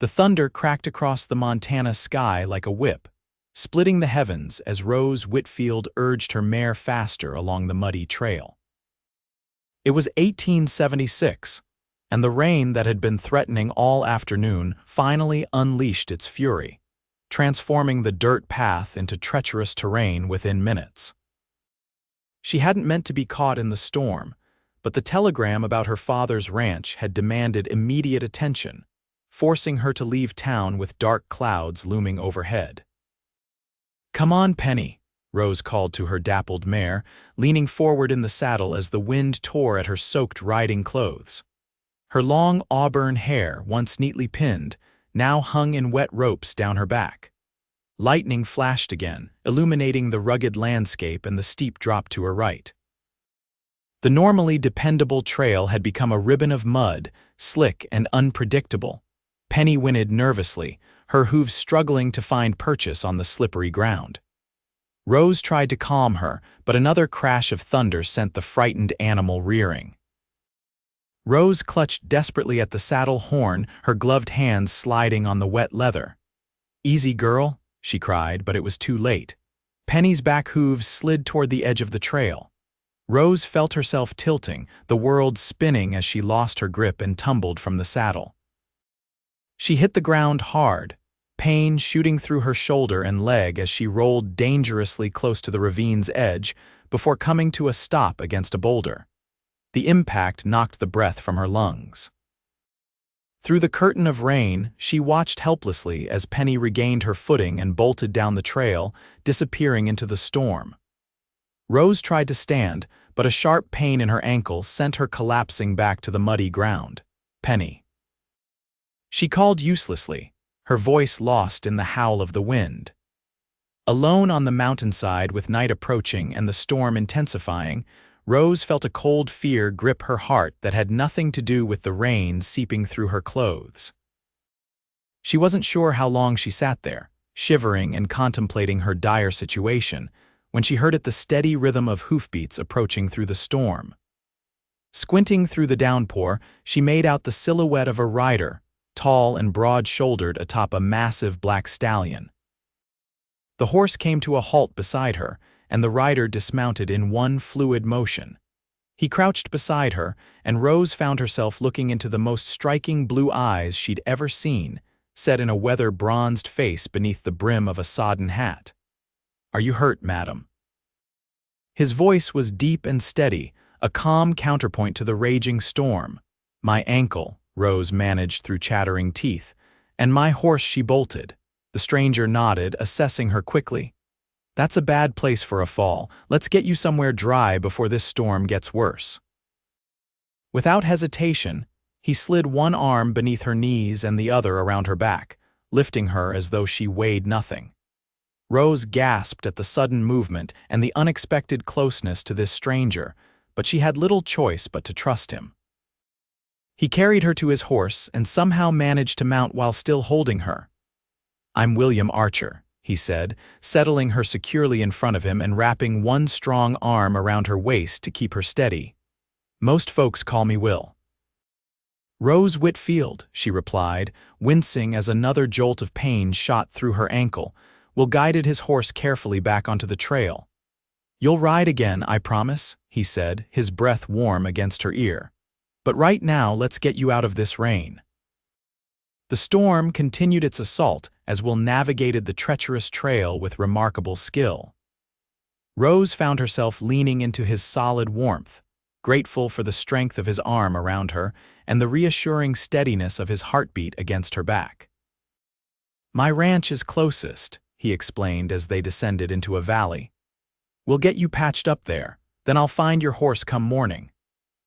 The thunder cracked across the Montana sky like a whip, splitting the heavens as Rose Whitfield urged her mare faster along the muddy trail. It was 1876, and the rain that had been threatening all afternoon finally unleashed its fury, transforming the dirt path into treacherous terrain within minutes. She hadn't meant to be caught in the storm, but the telegram about her father's ranch had demanded immediate attention, forcing her to leave town with dark clouds looming overhead. "Come on, Penny," Rose called to her dappled mare, leaning forward in the saddle as the wind tore at her soaked riding clothes. Her long auburn hair, once neatly pinned, now hung in wet ropes down her back. Lightning flashed again, illuminating the rugged landscape and the steep drop to her right. The normally dependable trail had become a ribbon of mud, slick and unpredictable. Penny whinnied nervously, her hooves struggling to find purchase on the slippery ground. Rose tried to calm her, but another crash of thunder sent the frightened animal rearing. Rose clutched desperately at the saddle horn, her gloved hands sliding on the wet leather. "Easy, girl," she cried, but it was too late. Penny's back hooves slid toward the edge of the trail. Rose felt herself tilting, the world spinning as she lost her grip and tumbled from the saddle. She hit the ground hard, pain shooting through her shoulder and leg as she rolled dangerously close to the ravine's edge before coming to a stop against a boulder. The impact knocked the breath from her lungs. Through the curtain of rain, she watched helplessly as Penny regained her footing and bolted down the trail, disappearing into the storm. Rose tried to stand, but a sharp pain in her ankle sent her collapsing back to the muddy ground. "Penny." She called uselessly, her voice lost in the howl of the wind. Alone on the mountainside with night approaching and the storm intensifying, Rose felt a cold fear grip her heart that had nothing to do with the rain seeping through her clothes. She wasn't sure how long she sat there, shivering and contemplating her dire situation, when she heard the steady rhythm of hoofbeats approaching through the storm. Squinting through the downpour, she made out the silhouette of a rider, tall and broad-shouldered atop a massive black stallion. The horse came to a halt beside her, and the rider dismounted in one fluid motion. He crouched beside her, and Rose found herself looking into the most striking blue eyes she'd ever seen, set in a weather-bronzed face beneath the brim of a sodden hat. "Are you hurt, madam?" His voice was deep and steady, a calm counterpoint to the raging storm. "My ankle," Rose managed through chattering teeth, "and my horse," she bolted. The stranger nodded, assessing her quickly. "That's a bad place for a fall. Let's get you somewhere dry before this storm gets worse." Without hesitation, he slid one arm beneath her knees and the other around her back, lifting her as though she weighed nothing. Rose gasped at the sudden movement and the unexpected closeness to this stranger, but she had little choice but to trust him. He carried her to his horse and somehow managed to mount while still holding her. "I'm William Archer," he said, settling her securely in front of him and wrapping one strong arm around her waist to keep her steady. "Most folks call me Will." "Rose Whitfield," she replied, wincing as another jolt of pain shot through her ankle. Will guided his horse carefully back onto the trail. "You'll ride again, I promise," he said, his breath warm against her ear. "But right now, let's get you out of this rain." The storm continued its assault as Will navigated the treacherous trail with remarkable skill. Rose found herself leaning into his solid warmth, grateful for the strength of his arm around her and the reassuring steadiness of his heartbeat against her back. "My ranch is closest," he explained as they descended into a valley. "We'll get you patched up there, then I'll find your horse come morning."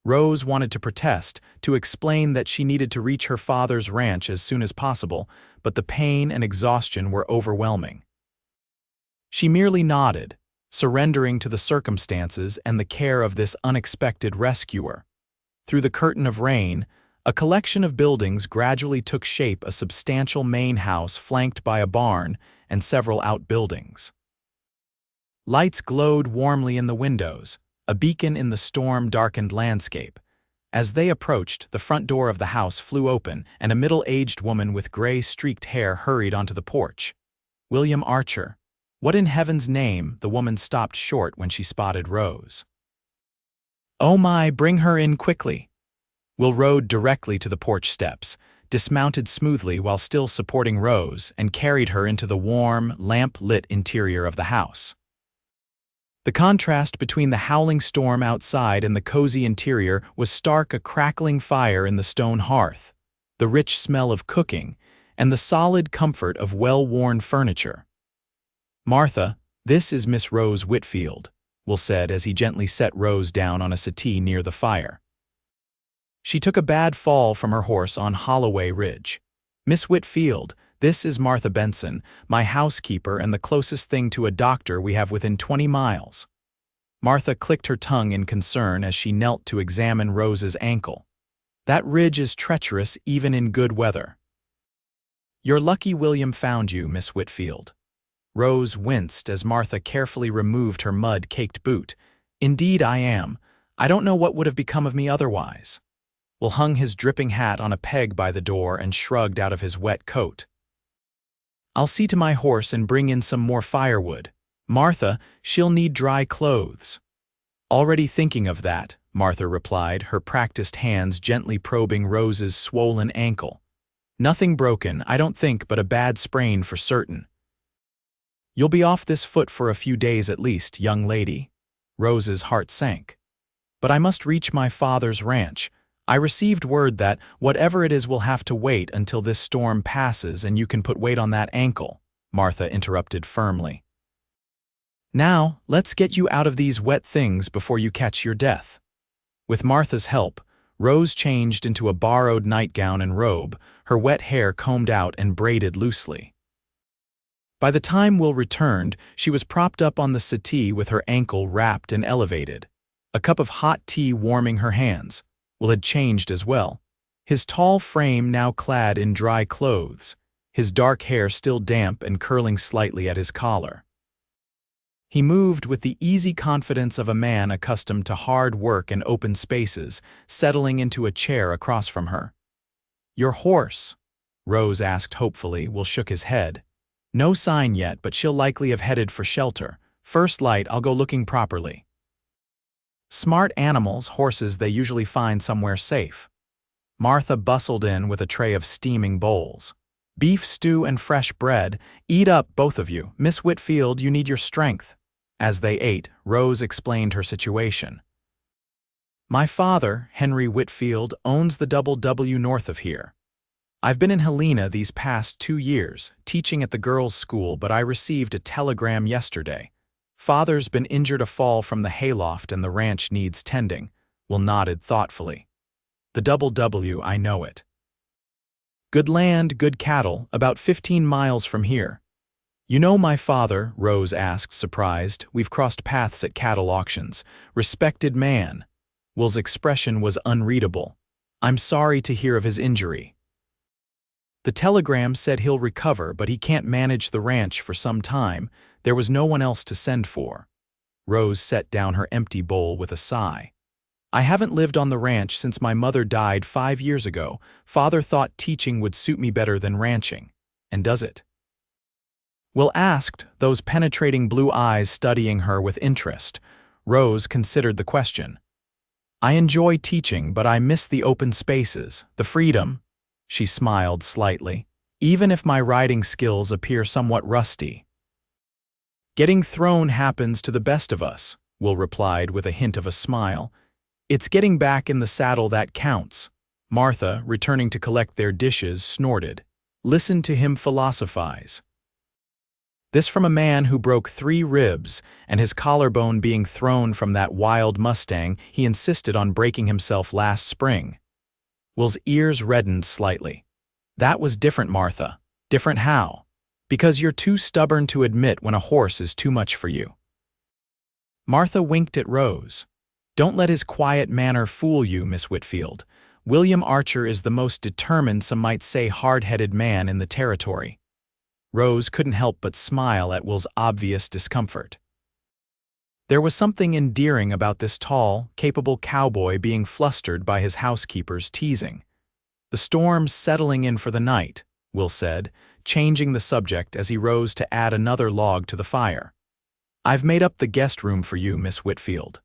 Rose wanted to protest, to explain that she needed to reach her father's ranch as soon as possible, but the pain and exhaustion were overwhelming. She merely nodded, surrendering to the circumstances and the care of this unexpected rescuer. Through the curtain of rain, a collection of buildings gradually took shape, a substantial main house flanked by a barn and several outbuildings. Lights glowed warmly in the windows, a beacon in the storm-darkened landscape, As they approached, the front door of the house flew open, and a middle-aged woman with gray-streaked hair hurried onto the porch. William Archer. What in heaven's name? The woman stopped short when she spotted Rose. Oh my, bring her in quickly. Will rode directly to the porch steps, dismounted smoothly while still supporting Rose, and carried her into the warm, lamp-lit interior of the house. The contrast between the howling storm outside and the cozy interior was stark. A crackling fire in the stone hearth, the rich smell of cooking, and the solid comfort of well-worn furniture. Martha, this is Miss Rose Whitfield, Will said as he gently set Rose down on a settee near the fire. She took a bad fall from her horse on Holloway Ridge. Miss Whitfield, this is Martha Benson, my housekeeper and the closest thing to a doctor we have within 20 miles. Martha clicked her tongue in concern as she knelt to examine Rose's ankle. That ridge is treacherous even in good weather. You're lucky William found you, Miss Whitfield. Rose winced as Martha carefully removed her mud-caked boot. Indeed I am. I don't know what would have become of me otherwise. Will hung his dripping hat on a peg by the door and shrugged out of his wet coat. I'll see to my horse and bring in some more firewood. Martha, she'll need dry clothes. Already thinking of that, Martha replied, her practiced hands gently probing Rose's swollen ankle. Nothing broken, I don't think, but a bad sprain for certain. You'll be off this foot for a few days at least, young lady. Rose's heart sank. But I must reach my father's ranch. I received word that, whatever it is, will have to wait until this storm passes and you can put weight on that ankle, Martha interrupted firmly. Now, let's get you out of these wet things before you catch your death. With Martha's help, Rose changed into a borrowed nightgown and robe, her wet hair combed out and braided loosely. By the time Will returned, she was propped up on the settee with her ankle wrapped and elevated, a cup of hot tea warming her hands. Will had changed as well, his tall frame now clad in dry clothes, his dark hair still damp and curling slightly at his collar. He moved with the easy confidence of a man accustomed to hard work and open spaces, settling into a chair across from her. Your horse? Rose asked hopefully. Will shook his head. No sign yet, but she'll likely have headed for shelter. First light, I'll go looking properly. Smart animals, horses, they usually find somewhere safe. Martha bustled in with a tray of steaming bowls. Beef stew and fresh bread. Eat up, both of you. Miss Whitfield, you need your strength. As they ate, Rose explained her situation. My father, Henry Whitfield, owns the DoubleW north of here. I've been in Helena these past 2 years, teaching at the girls' school, but I received a telegram yesterday. Father's been injured a fall from the hayloft and the ranch needs tending. Will nodded thoughtfully. The DoubleW, I know it. Good land, good cattle, about 15 miles from here. You know my father? Rose asked, surprised. We've crossed paths at cattle auctions. Respected man. Will's expression was unreadable. I'm sorry to hear of his injury. The telegram said he'll recover, but he can't manage the ranch for some time. There was no one else to send for. Rose set down her empty bowl with a sigh. I haven't lived on the ranch since my mother died 5 years ago. Father thought teaching would suit me better than ranching. And does it? Will asked, those penetrating blue eyes studying her with interest. Rose considered the question. I enjoy teaching, but I miss the open spaces, the freedom. She smiled slightly. Even if my riding skills appear somewhat rusty. Getting thrown happens to the best of us, Will replied with a hint of a smile. It's getting back in the saddle that counts. Martha, returning to collect their dishes, snorted. Listen to him philosophize. This from a man who broke 3 ribs, and his collarbone being thrown from that wild Mustang he insisted on breaking himself last spring. Will's ears reddened slightly. That was different, Martha. Different how? Because you're too stubborn to admit when a horse is too much for you. Martha winked at Rose. Don't let his quiet manner fool you, Miss Whitfield. William Archer is the most determined, some might say hard-headed man in the territory. Rose couldn't help but smile at Will's obvious discomfort. There was something endearing about this tall, capable cowboy being flustered by his housekeeper's teasing. "The storm's settling in for the night," Will said, changing the subject as he rose to add another log to the fire. "I've made up the guest room for you, Miss Whitfield.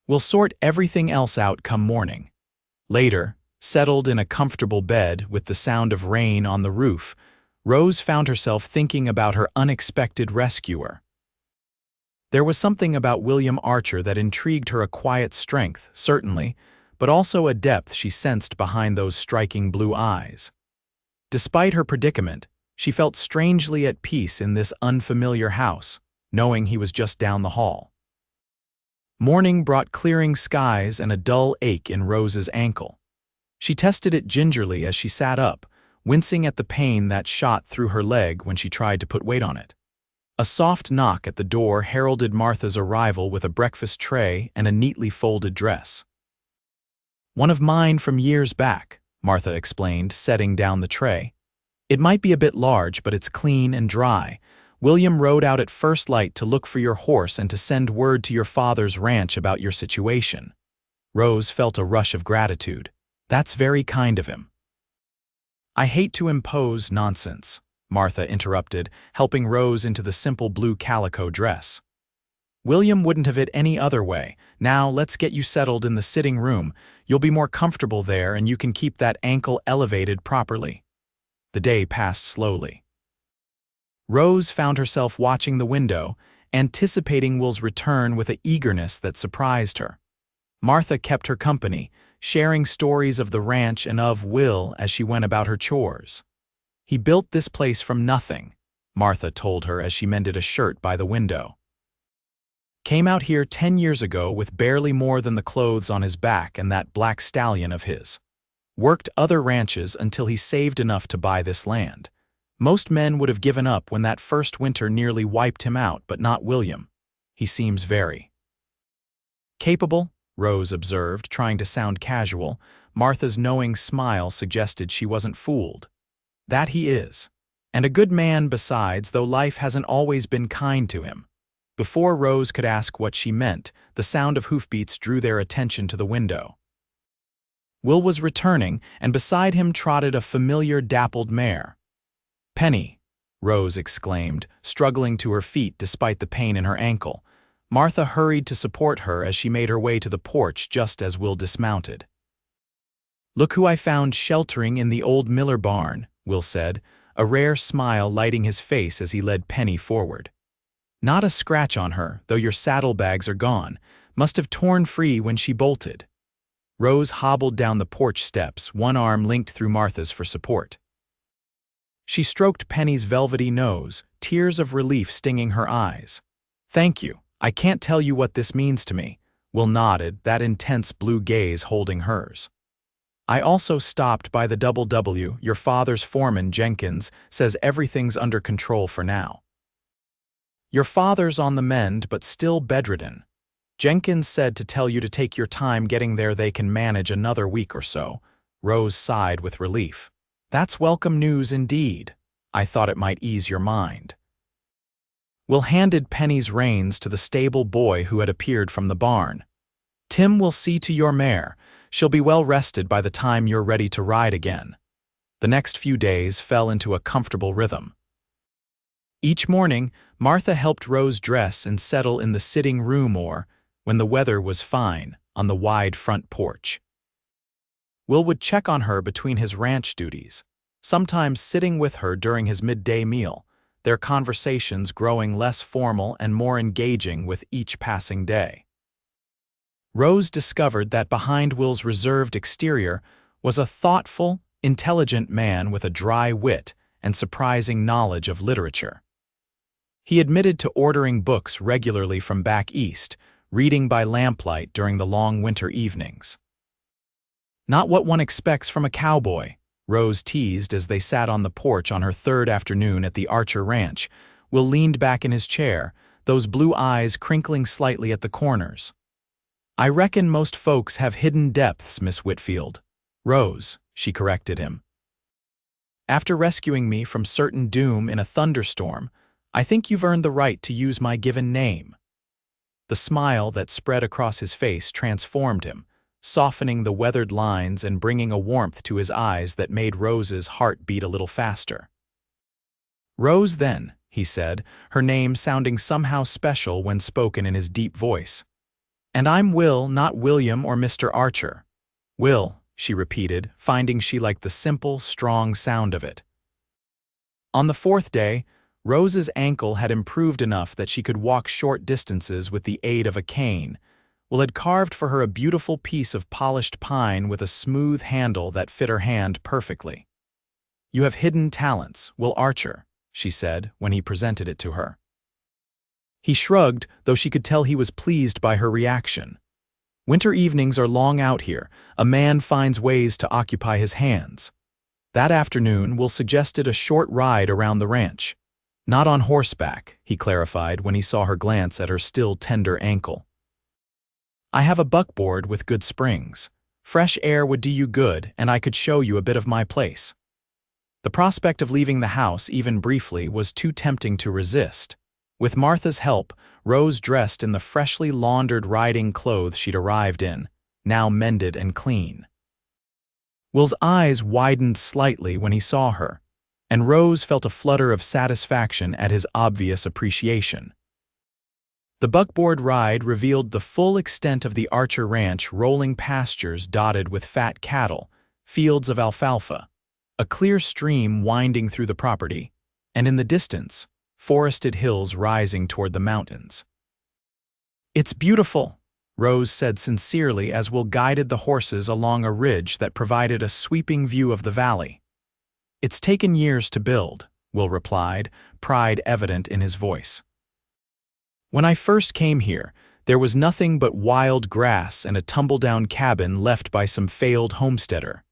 We'll sort everything else out come morning." Later, settled in a comfortable bed with the sound of rain on the roof, Rose found herself thinking about her unexpected rescuer. There was something about William Archer that intrigued her, a quiet strength, certainly, but also a depth she sensed behind those striking blue eyes. Despite her predicament, she felt strangely at peace in this unfamiliar house, knowing he was just down the hall. Morning brought clearing skies and a dull ache in Rose's ankle. She tested it gingerly as she sat up, wincing at the pain that shot through her leg when she tried to put weight on it. A soft knock at the door heralded Martha's arrival with a breakfast tray and a neatly folded dress. "One of mine from years back," Martha explained, setting down the tray. "It might be a bit large, but it's clean and dry. William rode out at first light to look for your horse and to send word to your father's ranch about your situation." Rose felt a rush of gratitude. "That's very kind of him." "I hate to impose nonsense," Martha interrupted, helping Rose into the simple blue calico dress. "William wouldn't have it any other way. Now let's get you settled in the sitting room. You'll be more comfortable there and you can keep that ankle elevated properly." The day passed slowly. Rose found herself watching the window, anticipating Will's return with an eagerness that surprised her. Martha kept her company, sharing stories of the ranch and of Will as she went about her chores. "He built this place from nothing," Martha told her as she mended a shirt by the window. "Came out here 10 years ago with barely more than the clothes on his back and that black stallion of his. Worked other ranches until he saved enough to buy this land. Most men would have given up when that first winter nearly wiped him out, but not William. He seems very capable," Rose observed, trying to sound casual. Martha's knowing smile suggested she wasn't fooled. "That he is. And a good man besides, though life hasn't always been kind to him." Before Rose could ask what she meant, the sound of hoofbeats drew their attention to the window. Will was returning, and beside him trotted a familiar dappled mare. "Penny," Rose exclaimed, struggling to her feet despite the pain in her ankle. Martha hurried to support her as she made her way to the porch just as Will dismounted. "Look who I found sheltering in the old Miller barn," Will said, a rare smile lighting his face as he led Penny forward. "Not a scratch on her, though your saddlebags are gone. Must have torn free when she bolted." Rose hobbled down the porch steps, one arm linked through Martha's for support. She stroked Penny's velvety nose, tears of relief stinging her eyes. "Thank you. I can't tell you what this means to me," Will nodded, that intense blue gaze holding hers. "I also stopped by the DoubleW. Your father's foreman, Jenkins, says everything's under control for now." "Your father's on the mend but still bedridden. Jenkins said to tell you to take your time getting there. They can manage another week or so." Rose sighed with relief. "That's welcome news indeed. I thought it might ease your mind." Will handed Penny's reins to the stable boy who had appeared from the barn. "Tim will see to your mare. She'll be well rested by the time you're ready to ride again." The next few days fell into a comfortable rhythm. Each morning, Martha helped Rose dress and settle in the sitting room or, when the weather was fine, on the wide front porch. Will would check on her between his ranch duties, sometimes sitting with her during his midday meal, their conversations growing less formal and more engaging with each passing day. Rose discovered that behind Will's reserved exterior was a thoughtful, intelligent man with a dry wit and surprising knowledge of literature. He admitted to ordering books regularly from back east, reading by lamplight during the long winter evenings. "Not what one expects from a cowboy," Rose teased as they sat on the porch on her third afternoon at the Archer Ranch. Will leaned back in his chair, those blue eyes crinkling slightly at the corners. "I reckon most folks have hidden depths, Miss Whitfield." "Rose," she corrected him. "After rescuing me from certain doom in a thunderstorm, I think you've earned the right to use my given name." The smile that spread across his face transformed him, softening the weathered lines and bringing a warmth to his eyes that made Rose's heart beat a little faster. "Rose, then," he said, her name sounding somehow special when spoken in his deep voice. "And I'm Will, not William or Mr. Archer." "Will," she repeated, finding she liked the simple, strong sound of it. On the fourth day, Rose's ankle had improved enough that she could walk short distances with the aid of a cane. Will had carved for her a beautiful piece of polished pine with a smooth handle that fit her hand perfectly. "You have hidden talents, Will Archer," she said when he presented it to her. He shrugged, though she could tell he was pleased by her reaction. Winter evenings are long out here. A man finds ways to occupy his hands. That afternoon, Will suggested a short ride around the ranch. "Not on horseback," he clarified when he saw her glance at her still tender ankle. "I have a buckboard with good springs. Fresh air would do you good, and I could show you a bit of my place." The prospect of leaving the house, even briefly, was too tempting to resist. With Martha's help, Rose dressed in the freshly laundered riding clothes she'd arrived in, now mended and clean. Will's eyes widened slightly when he saw her, and Rose felt a flutter of satisfaction at his obvious appreciation. The buckboard ride revealed the full extent of the Archer Ranch, rolling pastures dotted with fat cattle, fields of alfalfa, a clear stream winding through the property, and in the distance, forested hills rising toward the mountains. "It's beautiful," Rose said sincerely as Will guided the horses along a ridge that provided a sweeping view of the valley. "It's taken years to build," Will replied, pride evident in his voice. "When I first came here, there was nothing but wild grass and a tumble-down cabin left by some failed homesteader."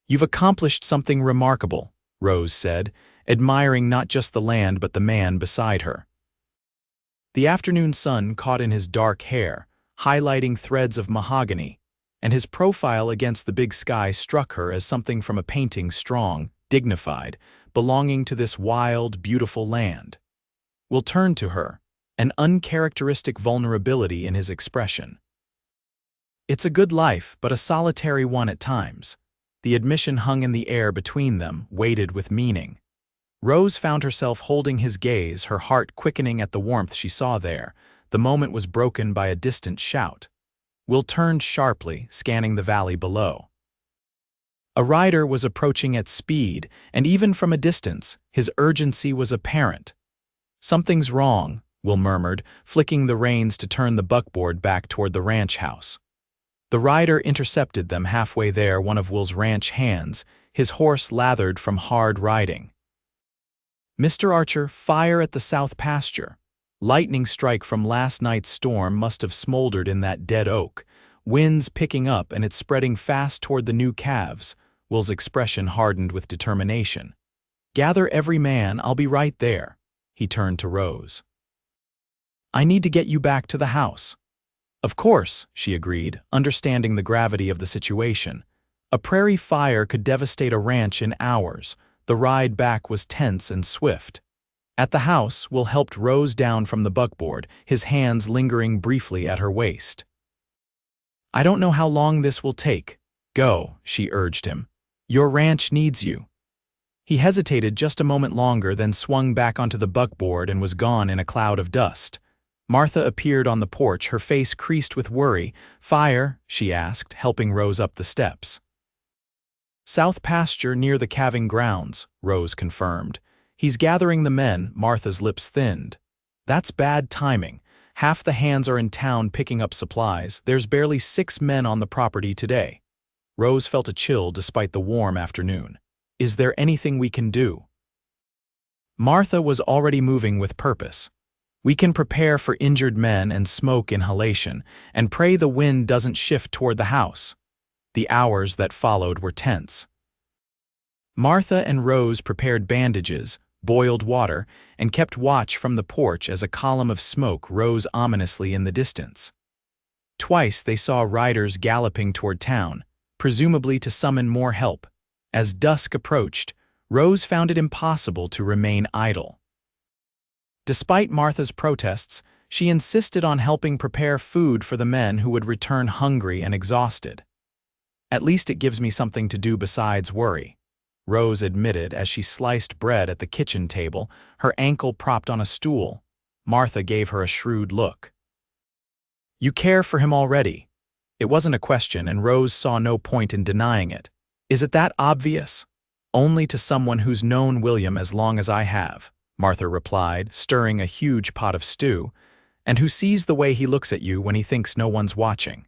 "You've accomplished something remarkable," Rose said, admiring not just the land but the man beside her. The afternoon sun caught in his dark hair, highlighting threads of mahogany, and his profile against the big sky struck her as something from a painting, strong, dignified, belonging to this wild, beautiful land. Will turned to her, an uncharacteristic vulnerability in his expression. "It's a good life, but a solitary one at times." The admission hung in the air between them, weighted with meaning. Rose found herself holding his gaze, her heart quickening at the warmth she saw there. The moment was broken by a distant shout. Will turned sharply, scanning the valley below. A rider was approaching at speed, and even from a distance, his urgency was apparent. "Something's wrong," Will murmured, flicking the reins to turn the buckboard back toward the ranch house. The rider intercepted them halfway there, one of Will's ranch hands, his horse lathered from hard riding. "Mr. Archer, fire at the south pasture. Lightning strike from last night's storm must have smoldered in that dead oak. Wind's picking up and it's spreading fast toward the new calves." Will's expression hardened with determination. "Gather every man, I'll be right there." He turned to Rose. "I need to get you back to the house." "Of course," she agreed, understanding the gravity of the situation. A prairie fire could devastate a ranch in hours. The ride back was tense and swift. At the house, Will helped Rose down from the buckboard, his hands lingering briefly at her waist. "I don't know how long this will take. Go," she urged him. "Your ranch needs you." He hesitated just a moment longer, then swung back onto the buckboard and was gone in a cloud of dust. Martha appeared on the porch, her face creased with worry. "Fire?" she asked, helping Rose up the steps. "South pasture near the calving grounds," Rose confirmed. "He's gathering the men." Martha's lips thinned. "That's bad timing. Half the hands are in town picking up supplies. There's barely 6 men on the property today." Rose felt a chill despite the warm afternoon. "Is there anything we can do?" Martha was already moving with purpose. "We can prepare for injured men and smoke inhalation, and pray the wind doesn't shift toward the house." The hours that followed were tense. Martha and Rose prepared bandages, boiled water, and kept watch from the porch as a column of smoke rose ominously in the distance. Twice they saw riders galloping toward town, presumably to summon more help. As dusk approached, Rose found it impossible to remain idle. Despite Martha's protests, She insisted on helping prepare food for the men who would return hungry and exhausted. "At least it gives me something to do besides worry," Rose admitted as she sliced bread at the kitchen table, her ankle propped on a stool. Martha gave her a shrewd look. "You care for him already." It wasn't a question, and Rose saw no point in denying it. "Is it that obvious?" "Only to someone who's known William as long as I have," Martha replied, stirring a huge pot of stew, "and who sees the way he looks at you when he thinks no one's watching."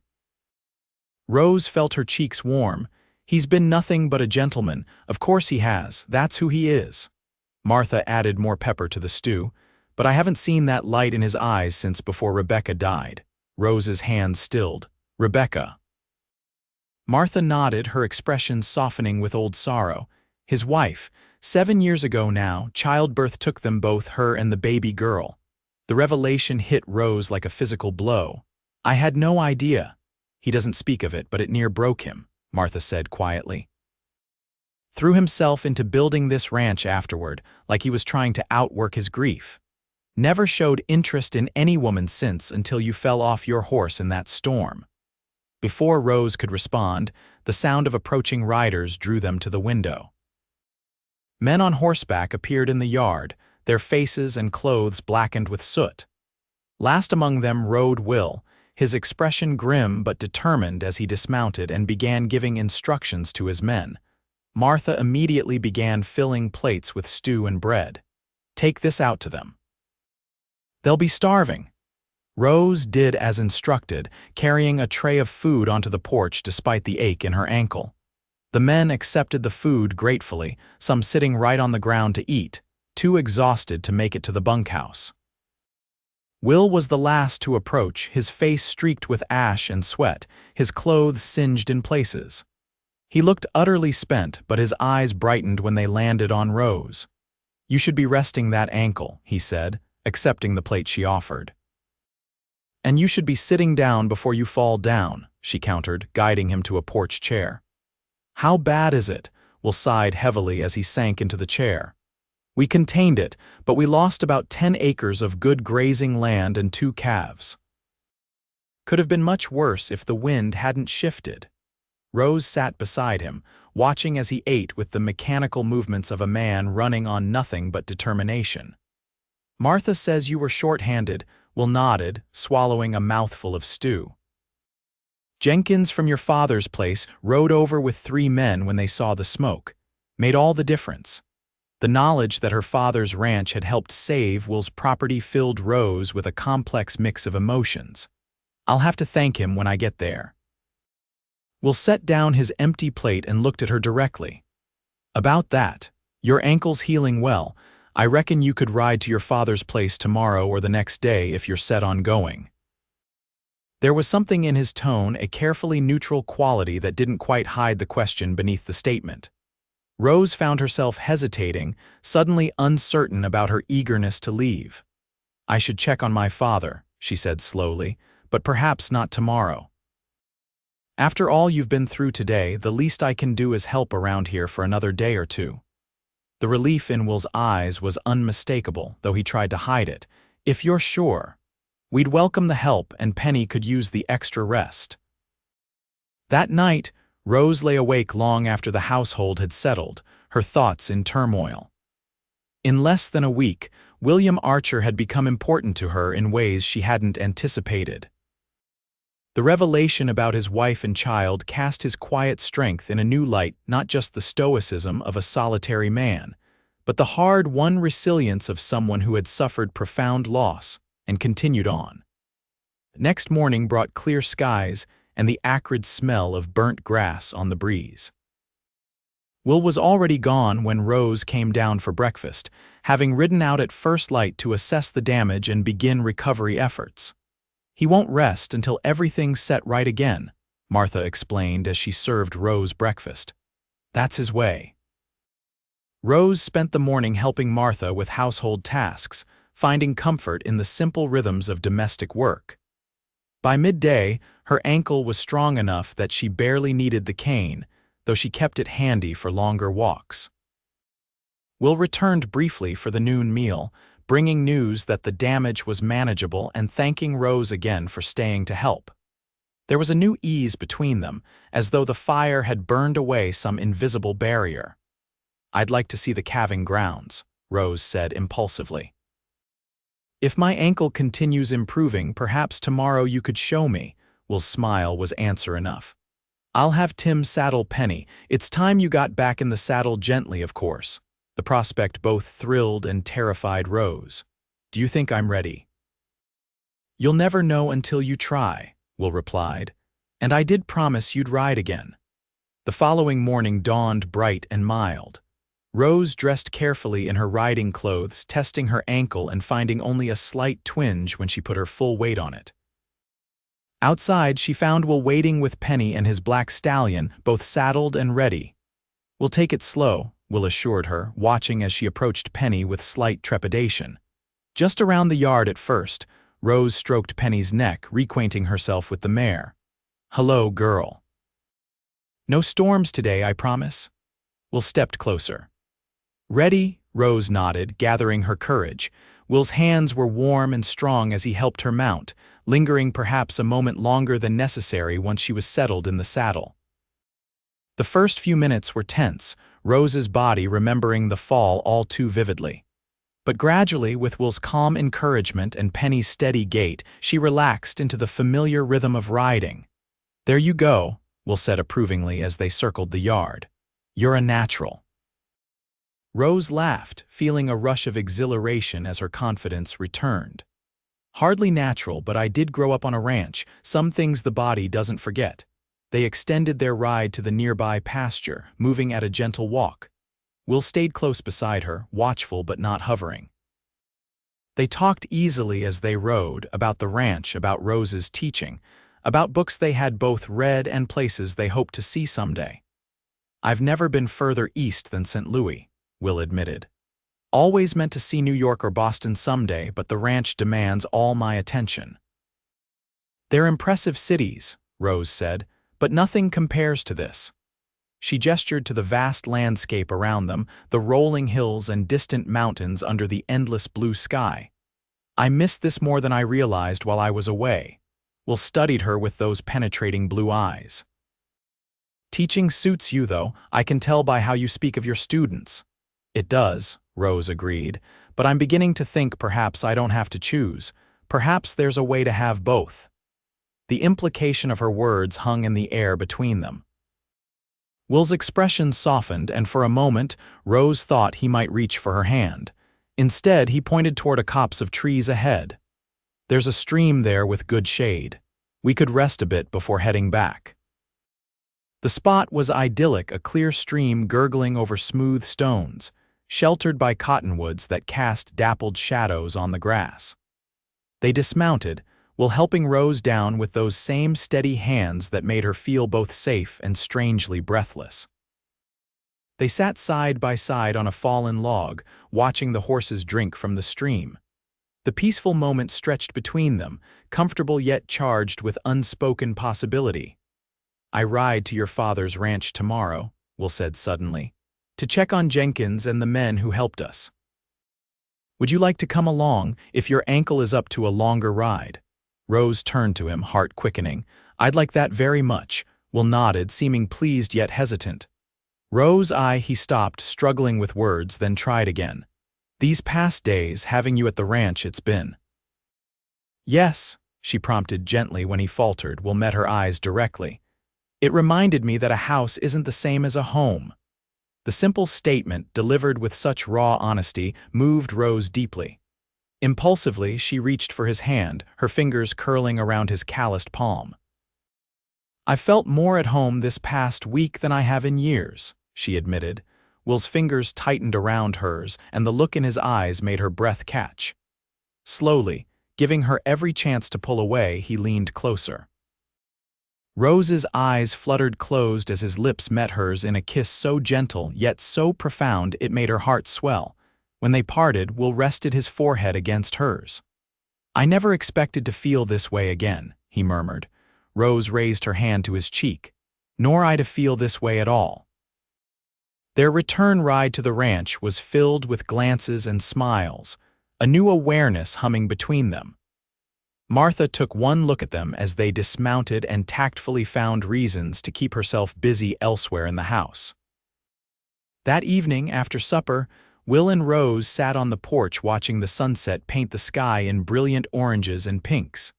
Rose felt her cheeks warm. "He's been nothing but a gentleman. Of course he has. That's who he is." Martha added more pepper to the stew. "But I haven't seen that light in his eyes since before Rebecca died." Rose's hands stilled. "Rebecca." Martha nodded, her expression softening with old sorrow. "His wife. 7 years ago now, childbirth took them both, her and the baby girl." The revelation hit Rose like a physical blow. "I had no idea." "He doesn't speak of it, but it near broke him," Martha said quietly. "Threw himself into building this ranch afterward, like he was trying to outwork his grief. Never showed interest in any woman since until you fell off your horse in that storm." Before Rose could respond, the sound of approaching riders drew them to the window. Men on horseback appeared in the yard, their faces and clothes blackened with soot. Last among them rode Will, his expression grim but determined as he dismounted and began giving instructions to his men. Martha immediately began filling plates with stew and bread. "Take this out to them. They'll be starving." Rose did as instructed, carrying a tray of food onto the porch despite the ache in her ankle. The men accepted the food gratefully, some sitting right on the ground to eat, too exhausted to make it to the bunkhouse. Will was the last to approach, his face streaked with ash and sweat, his clothes singed in places. He looked utterly spent, but his eyes brightened when they landed on Rose. "You should be resting that ankle," he said, accepting the plate she offered. "And you should be sitting down before you fall down," she countered, guiding him to a porch chair. "How bad is it?" Will sighed heavily as he sank into the chair. "We contained it, but we lost about 10 acres of good grazing land and 2 calves. Could have been much worse if the wind hadn't shifted." Rose sat beside him, watching as he ate with the mechanical movements of a man running on nothing but determination. "Martha says you were short-handed," Will nodded, swallowing a mouthful of stew. "Jenkins from your father's place rode over with 3 men when they saw the smoke. Made all the difference." The knowledge that her father's ranch had helped save Will's property filled Rose with a complex mix of emotions. "I'll have to thank him when I get there." Will set down his empty plate and looked at her directly. "About that, your ankle's healing well. I reckon you could ride to your father's place tomorrow or the next day if you're set on going." There was something in his tone, a carefully neutral quality that didn't quite hide the question beneath the statement. Rose found herself hesitating, suddenly uncertain about her eagerness to leave. "I should check on my father," she said slowly, "but perhaps not tomorrow. After all you've been through today, the least I can do is help around here for another day or 2. The relief in Will's eyes was unmistakable, though he tried to hide it. "If you're sure. We'd welcome the help, and Penny could use the extra rest." That night, Rose lay awake long after the household had settled, her thoughts in turmoil. In less than a week, William Archer had become important to her in ways she hadn't anticipated. The revelation about his wife and child cast his quiet strength in a new light, not just the stoicism of a solitary man, but the hard-won resilience of someone who had suffered profound loss and continued on. Next morning brought clear skies and the acrid smell of burnt grass on the breeze. Will was already gone when Rose came down for breakfast, having ridden out at first light to assess the damage and begin recovery efforts. "He won't rest until everything's set right again," Martha explained as she served Rose breakfast. "That's his way." Rose spent the morning helping Martha with household tasks, finding comfort in the simple rhythms of domestic work. By midday, her ankle was strong enough that she barely needed the cane, though she kept it handy for longer walks. Will returned briefly for the noon meal, bringing news that the damage was manageable and thanking Rose again for staying to help. There was a new ease between them, as though the fire had burned away some invisible barrier. "I'd like to see the calving grounds," Rose said impulsively. "If my ankle continues improving, perhaps tomorrow you could show me," Will's smile was answer enough. "I'll have Tim saddle Penny. It's time you got back in the saddle gently, of course." The prospect both thrilled and terrified Rose. "Do you think I'm ready?" "You'll never know until you try," Will replied, "and I did promise you'd ride again." The following morning dawned bright and mild. Rose dressed carefully in her riding clothes, testing her ankle and finding only a slight twinge when she put her full weight on it. Outside, she found Will waiting with Penny and his black stallion, both saddled and ready. "We'll take it slow," Will assured her, watching as she approached Penny with slight trepidation. Just around the yard at first, Rose stroked Penny's neck, reacquainting herself with the mare. "Hello, girl." "No storms today, I promise." Will stepped closer. "Ready?" Rose nodded, gathering her courage. Will's hands were warm and strong as he helped her mount, lingering perhaps a moment longer than necessary once she was settled in the saddle. The first few minutes were tense, Rose's body remembering the fall all too vividly. But gradually, with Will's calm encouragement and Penny's steady gait, she relaxed into the familiar rhythm of riding. "There you go," Will said approvingly as they circled the yard. "You're a natural." Rose laughed, feeling a rush of exhilaration as her confidence returned. "Hardly natural, but I did grow up on a ranch, some things the body doesn't forget." They extended their ride to the nearby pasture, moving at a gentle walk. Will stayed close beside her, watchful but not hovering. They talked easily as they rode, about the ranch, about Rose's teaching, about books they had both read and places they hoped to see someday. "I've never been further east than St. Louis," Will admitted. "Always meant to see New York or Boston someday, but the ranch demands all my attention." "They're impressive cities," Rose said, "but nothing compares to this." She gestured to the vast landscape around them, the rolling hills and distant mountains under the endless blue sky. "I missed this more than I realized while I was away." Will studied her with those penetrating blue eyes. "Teaching suits you, though, I can tell by how you speak of your students." "It does," Rose agreed, "but I'm beginning to think perhaps I don't have to choose. Perhaps there's a way to have both." The implication of her words hung in the air between them. Will's expression softened, and for a moment, Rose thought he might reach for her hand. Instead, he pointed toward a copse of trees ahead. "There's a stream there with good shade. We could rest a bit before heading back." The spot was idyllic, a clear stream gurgling over smooth stones, sheltered by cottonwoods that cast dappled shadows on the grass. They dismounted, Will helping Rose down with those same steady hands that made her feel both safe and strangely breathless. They sat side by side on a fallen log, watching the horses drink from the stream. The peaceful moment stretched between them, comfortable yet charged with unspoken possibility. "I ride to your father's ranch tomorrow," Will said suddenly, "to check on Jenkins and the men who helped us. Would you like to come along if your ankle is up to a longer ride?" Rose turned to him, heart quickening. "I'd like that very much," Will nodded, seeming pleased yet hesitant. "Rose, he stopped, struggling with words, then tried again. "These past days, having you at the ranch, it's been." "Yes," she prompted gently when he faltered. Will met her eyes directly. "It reminded me that a house isn't the same as a home." The simple statement, delivered with such raw honesty, moved Rose deeply. Impulsively, she reached for his hand, her fingers curling around his calloused palm. "I've felt more at home this past week than I have in years," she admitted. Will's fingers tightened around hers, and the look in his eyes made her breath catch. Slowly, giving her every chance to pull away, he leaned closer. Rose's eyes fluttered closed as his lips met hers in a kiss so gentle yet so profound it made her heart swell. When they parted, Will rested his forehead against hers. "I never expected to feel this way again," he murmured. Rose raised her hand to his cheek. "Nor I to feel this way at all." Their return ride to the ranch was filled with glances and smiles, a new awareness humming between them. Martha took one look at them as they dismounted and tactfully found reasons to keep herself busy elsewhere in the house. That evening, after supper, Will and Rose sat on the porch watching the sunset paint the sky in brilliant oranges and pinks.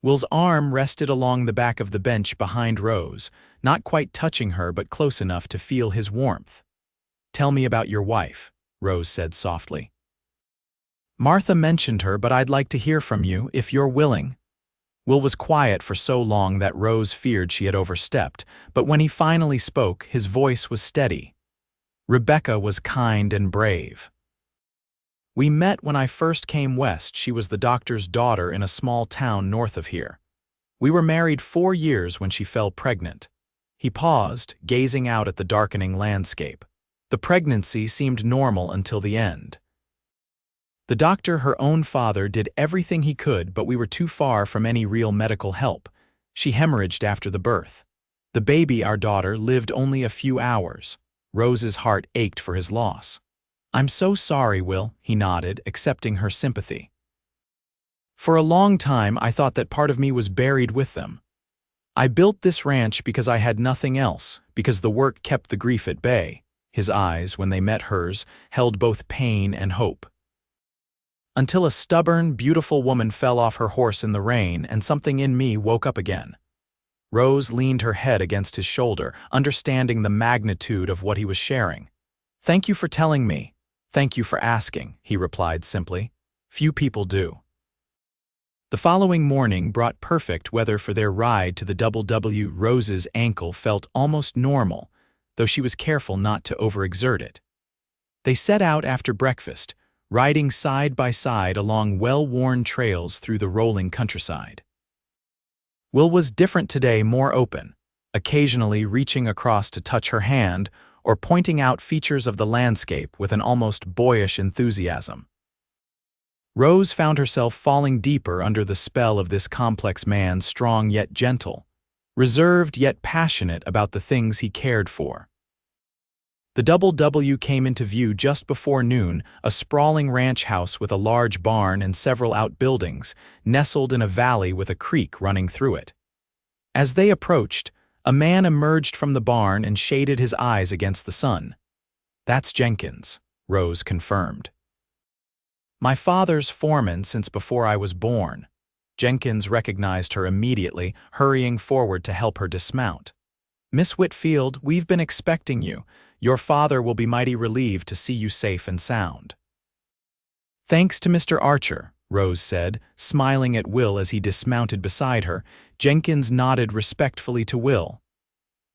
Will's arm rested along the back of the bench behind Rose, not quite touching her but close enough to feel his warmth. "Tell me about your wife," Rose said softly. "Martha mentioned her, but I'd like to hear from you, if you're willing." Will was quiet for so long that Rose feared she had overstepped, but when he finally spoke, his voice was steady. "Rebecca was kind and brave. We met when I first came west. She was the doctor's daughter in a small town north of here. We were married 4 years when she fell pregnant." He paused, gazing out at the darkening landscape. The pregnancy seemed normal until the end. "The doctor, her own father, did everything he could, but we were too far from any real medical help. She hemorrhaged after the birth. The baby, our daughter, lived only a few hours." Rose's heart ached for his loss. "I'm so sorry, Will," he nodded, accepting her sympathy. "For a long time, I thought that part of me was buried with them. I built this ranch because I had nothing else, because the work kept the grief at bay." His eyes, when they met hers, held both pain and hope. "Until a stubborn, beautiful woman fell off her horse in the rain, and something in me woke up again." Rose leaned her head against his shoulder, understanding the magnitude of what he was sharing. "Thank you for telling me. Thank you for asking," he replied simply. "Few people do." The following morning brought perfect weather for their ride to the DoubleW. Rose's ankle felt almost normal, though she was careful not to overexert it. They set out after breakfast, riding side by side along well-worn trails through the rolling countryside. Will was different today, more open, occasionally reaching across to touch her hand or pointing out features of the landscape with an almost boyish enthusiasm. Rose found herself falling deeper under the spell of this complex man, strong yet gentle, reserved yet passionate about the things he cared for. The DoubleW came into view just before noon, a sprawling ranch house with a large barn and several outbuildings, nestled in a valley with a creek running through it. As they approached, a man emerged from the barn and shaded his eyes against the sun. "That's Jenkins," Rose confirmed. "My father's foreman since before I was born." Jenkins recognized her immediately, hurrying forward to help her dismount. "Miss Whitfield, we've been expecting you. Your father will be mighty relieved to see you safe and sound." "Thanks to Mr. Archer," Rose said, smiling at Will as he dismounted beside her. Jenkins nodded respectfully to Will.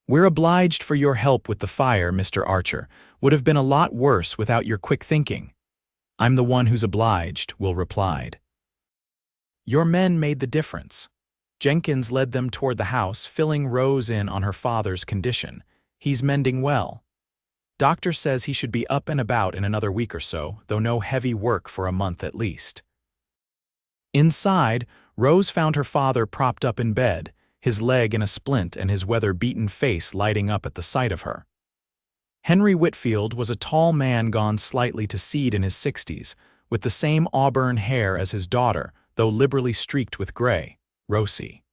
"We're obliged for your help with the fire, Mr. Archer. Would have been a lot worse without your quick thinking." "I'm the one who's obliged," Will replied. "Your men made the difference." Jenkins led them toward the house, filling Rose in on her father's condition. "He's mending well. Doctor says he should be up and about in another week or so, though no heavy work for a month at least." Inside, Rose found her father propped up in bed, his leg in a splint and his weather-beaten face lighting up at the sight of her. Henry Whitfield was a tall man gone slightly to seed in his 60s, with the same auburn hair as his daughter, though liberally streaked with gray, Rosie.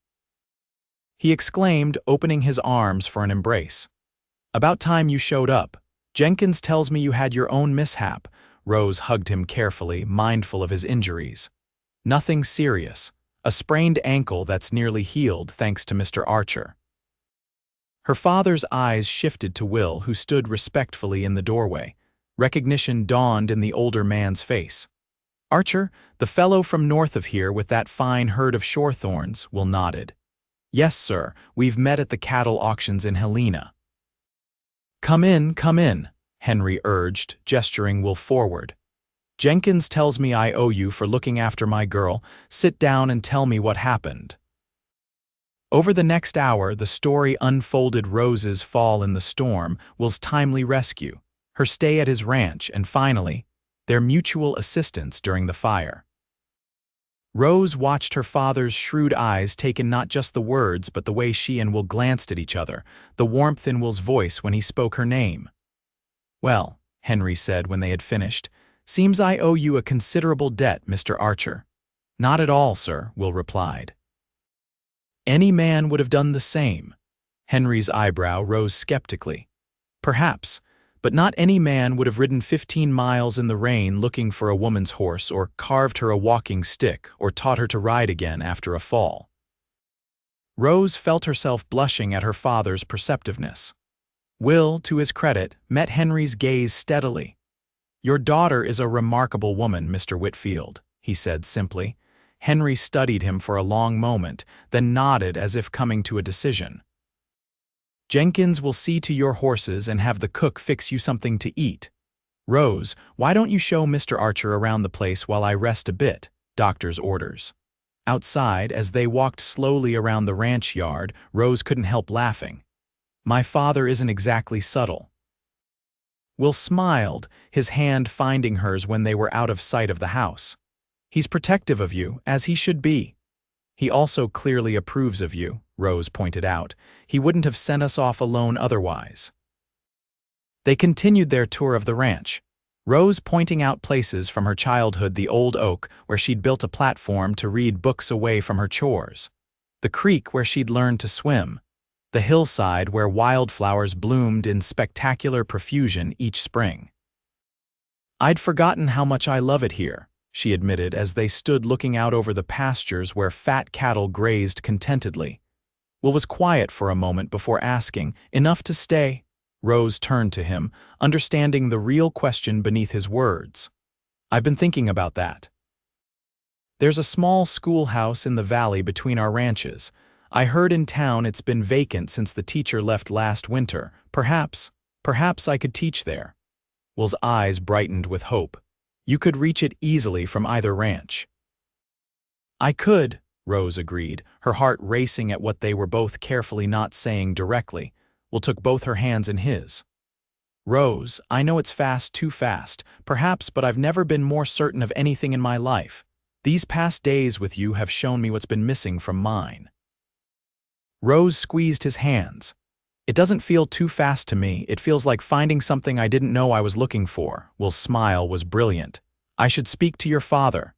He exclaimed, opening his arms for an embrace. "About time you showed up. Jenkins tells me you had your own mishap." Rose hugged him carefully, mindful of his injuries. "Nothing serious. A sprained ankle that's nearly healed thanks to Mr. Archer." Her father's eyes shifted to Will, who stood respectfully in the doorway. Recognition dawned in the older man's face. "Archer, the fellow from north of here with that fine herd of shorethorns," Will nodded. "Yes, sir. We've met at the cattle auctions in Helena." Come in," Henry urged, gesturing Will forward. "Jenkins tells me I owe you for looking after my girl. Sit down and tell me what happened." Over the next hour, the story unfolded: Rose's fall in the storm, Will's timely rescue, her stay at his ranch, and finally, their mutual assistance during the fire. Rose watched her father's shrewd eyes take in not just the words but the way she and Will glanced at each other, the warmth in Will's voice when he spoke her name. "Well," Henry said when they had finished, Seems I owe you a considerable debt, Mr. Archer. Not at all, sir, Will replied. Any man would have done the same. Henry's eyebrow rose skeptically. Perhaps, but not any man would have ridden 15 miles in the rain looking for a woman's horse, or carved her a walking stick, or taught her to ride again after a fall. Rose felt herself blushing at her father's perceptiveness. Will, to his credit, met Henry's gaze steadily. Your daughter is a remarkable woman, Mr. Whitfield, he said simply. Henry studied him for a long moment, then nodded as if coming to a decision. Jenkins will see to your horses and have the cook fix you something to eat. Rose, why don't you show Mr. Archer around the place while I rest a bit? Doctor's orders. Outside, as they walked slowly around the ranch yard, Rose couldn't help laughing. My father isn't exactly subtle. Will smiled, his hand finding hers when they were out of sight of the house. He's protective of you, as he should be. He also clearly approves of you, Rose pointed out. He wouldn't have sent us off alone otherwise. They continued their tour of the ranch, Rose pointing out places from her childhood, the old oak where she'd built a platform to read books away from her chores, the creek where she'd learned to swim, the hillside where wildflowers bloomed in spectacular profusion each spring. I'd forgotten how much I love it here, she admitted as they stood looking out over the pastures where fat cattle grazed contentedly. Will was quiet for a moment before asking, enough to stay? Rose turned to him, understanding the real question beneath his words. I've been thinking about that. There's a small schoolhouse in the valley between our ranches. I heard in town it's been vacant since the teacher left last winter. Perhaps I could teach there. Will's eyes brightened with hope. You could reach it easily from either ranch. I could, Rose agreed, her heart racing at what they were both carefully not saying directly. Will took both her hands in his. Rose, I know it's fast, too fast, perhaps, but I've never been more certain of anything in my life. These past days with you have shown me what's been missing from mine. Rose squeezed his hands. It doesn't feel too fast to me. It feels like finding something I didn't know I was looking for. Will's smile was brilliant. I should speak to your father.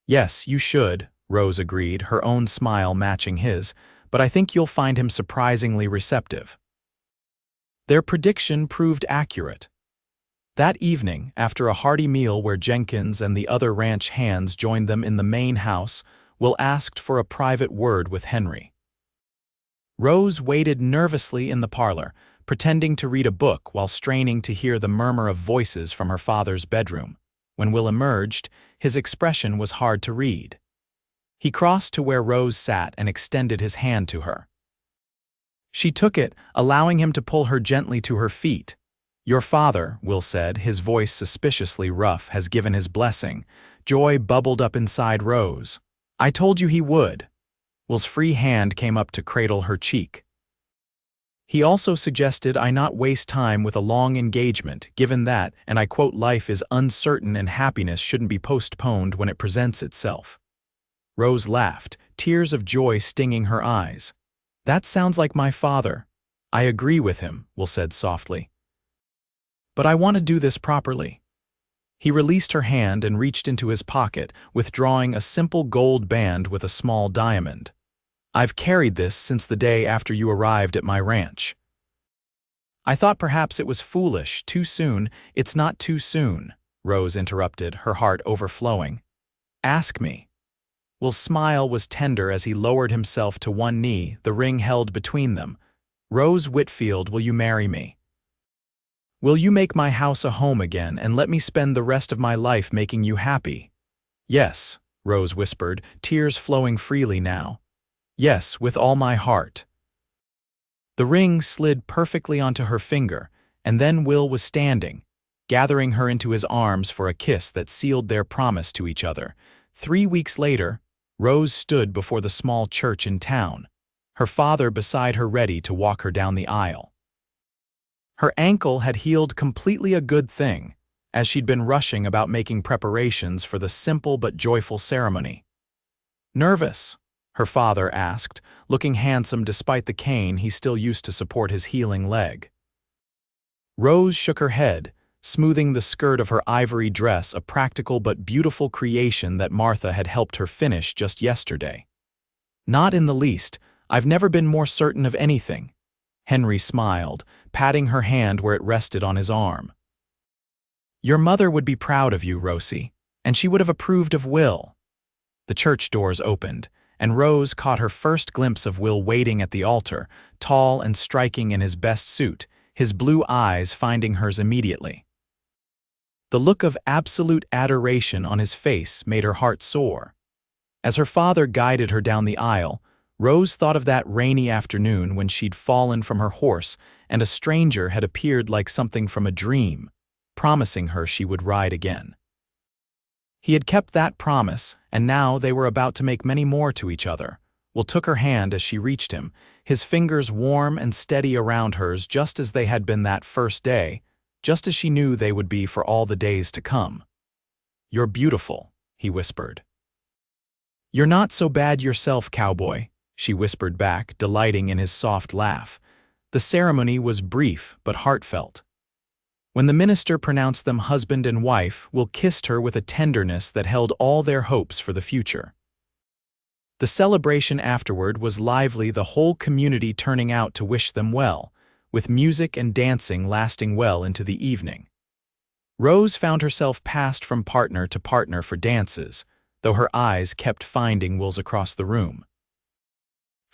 Yes, you should, Rose agreed, her own smile matching his, but I think you'll find him surprisingly receptive. Their prediction proved accurate. That evening, after a hearty meal where Jenkins and the other ranch hands joined them in the main house, Will asked for a private word with Henry. Rose waited nervously in the parlor, pretending to read a book while straining to hear the murmur of voices from her father's bedroom. When Will emerged, his expression was hard to read. He crossed to where Rose sat and extended his hand to her. She took it, allowing him to pull her gently to her feet. Your father, Will said, his voice suspiciously rough, has given his blessing. Joy bubbled up inside Rose. I told you he would. Will's free hand came up to cradle her cheek. He also suggested I not waste time with a long engagement, given that, and I quote, life is uncertain and happiness shouldn't be postponed when it presents itself. Rose laughed, tears of joy stinging her eyes. That sounds like my father. I agree with him, Will said softly. But I want to do this properly. He released her hand and reached into his pocket, withdrawing a simple gold band with a small diamond. I've carried this since the day after you arrived at my ranch. I thought perhaps it was foolish, too soon. It's not too soon, Rose interrupted, her heart overflowing. Ask me. Will's smile was tender as he lowered himself to one knee, the ring held between them. Rose Whitfield, will you marry me? Will you make my house a home again and let me spend the rest of my life making you happy? Yes, Rose whispered, tears flowing freely now. Yes, with all my heart. The ring slid perfectly onto her finger, and then Will was standing, gathering her into his arms for a kiss that sealed their promise to each other. 3 weeks later, Rose stood before the small church in town, her father beside her ready to walk her down the aisle. Her ankle had healed completely, a good thing, as she'd been rushing about making preparations for the simple but joyful ceremony. Nervous? Her father asked, looking handsome despite the cane he still used to support his healing leg. Rose shook her head, smoothing the skirt of her ivory dress, a practical but beautiful creation that Martha had helped her finish just yesterday. Not in the least. I've never been more certain of anything. Henry smiled, patting her hand where it rested on his arm. Your mother would be proud of you, Rosie, and she would have approved of Will. The church doors opened, and Rose caught her first glimpse of Will waiting at the altar, tall and striking in his best suit, his blue eyes finding hers immediately. The look of absolute adoration on his face made her heart soar. As her father guided her down the aisle, Rose thought of that rainy afternoon when she'd fallen from her horse and a stranger had appeared like something from a dream, promising her she would ride again. He had kept that promise, and now they were about to make many more to each other. Will took her hand as she reached him, his fingers warm and steady around hers just as they had been that first day, just as she knew they would be for all the days to come. You're beautiful, he whispered. You're not so bad yourself, Cowboy, she whispered back, delighting in his soft laugh. The ceremony was brief but heartfelt. When the minister pronounced them husband and wife, Will kissed her with a tenderness that held all their hopes for the future. The celebration afterward was lively, the whole community turning out to wish them well, with music and dancing lasting well into the evening. Rose found herself passed from partner to partner for dances, though her eyes kept finding Will's across the room.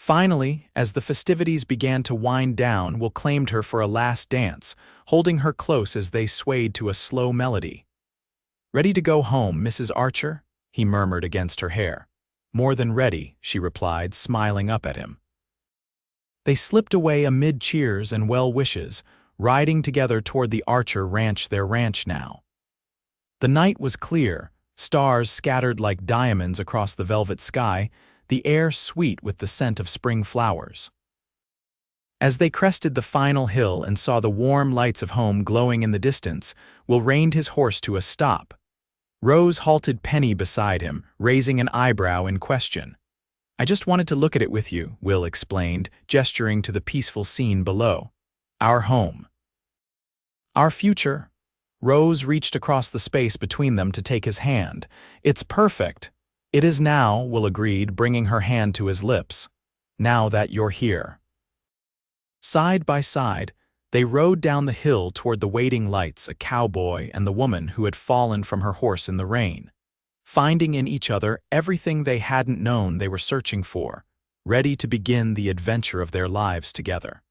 Finally, as the festivities began to wind down, Will claimed her for a last dance, holding her close as they swayed to a slow melody. Ready to go home, Mrs. Archer? He murmured against her hair. More than ready, she replied, smiling up at him. They slipped away amid cheers and well wishes, riding together toward the Archer ranch, their ranch now. The night was clear, stars scattered like diamonds across the velvet sky, the air sweet with the scent of spring flowers. As they crested the final hill and saw the warm lights of home glowing in the distance, Will reined his horse to a stop. Rose halted Penny beside him, raising an eyebrow in question. I just wanted to look at it with you, Will explained, gesturing to the peaceful scene below. Our home. Our future. Rose reached across the space between them to take his hand. It's perfect. It is now, Will agreed, bringing her hand to his lips. Now that you're here. Side by side, they rode down the hill toward the waiting lights, a cowboy and the woman who had fallen from her horse in the rain, finding in each other everything they hadn't known they were searching for, ready to begin the adventure of their lives together.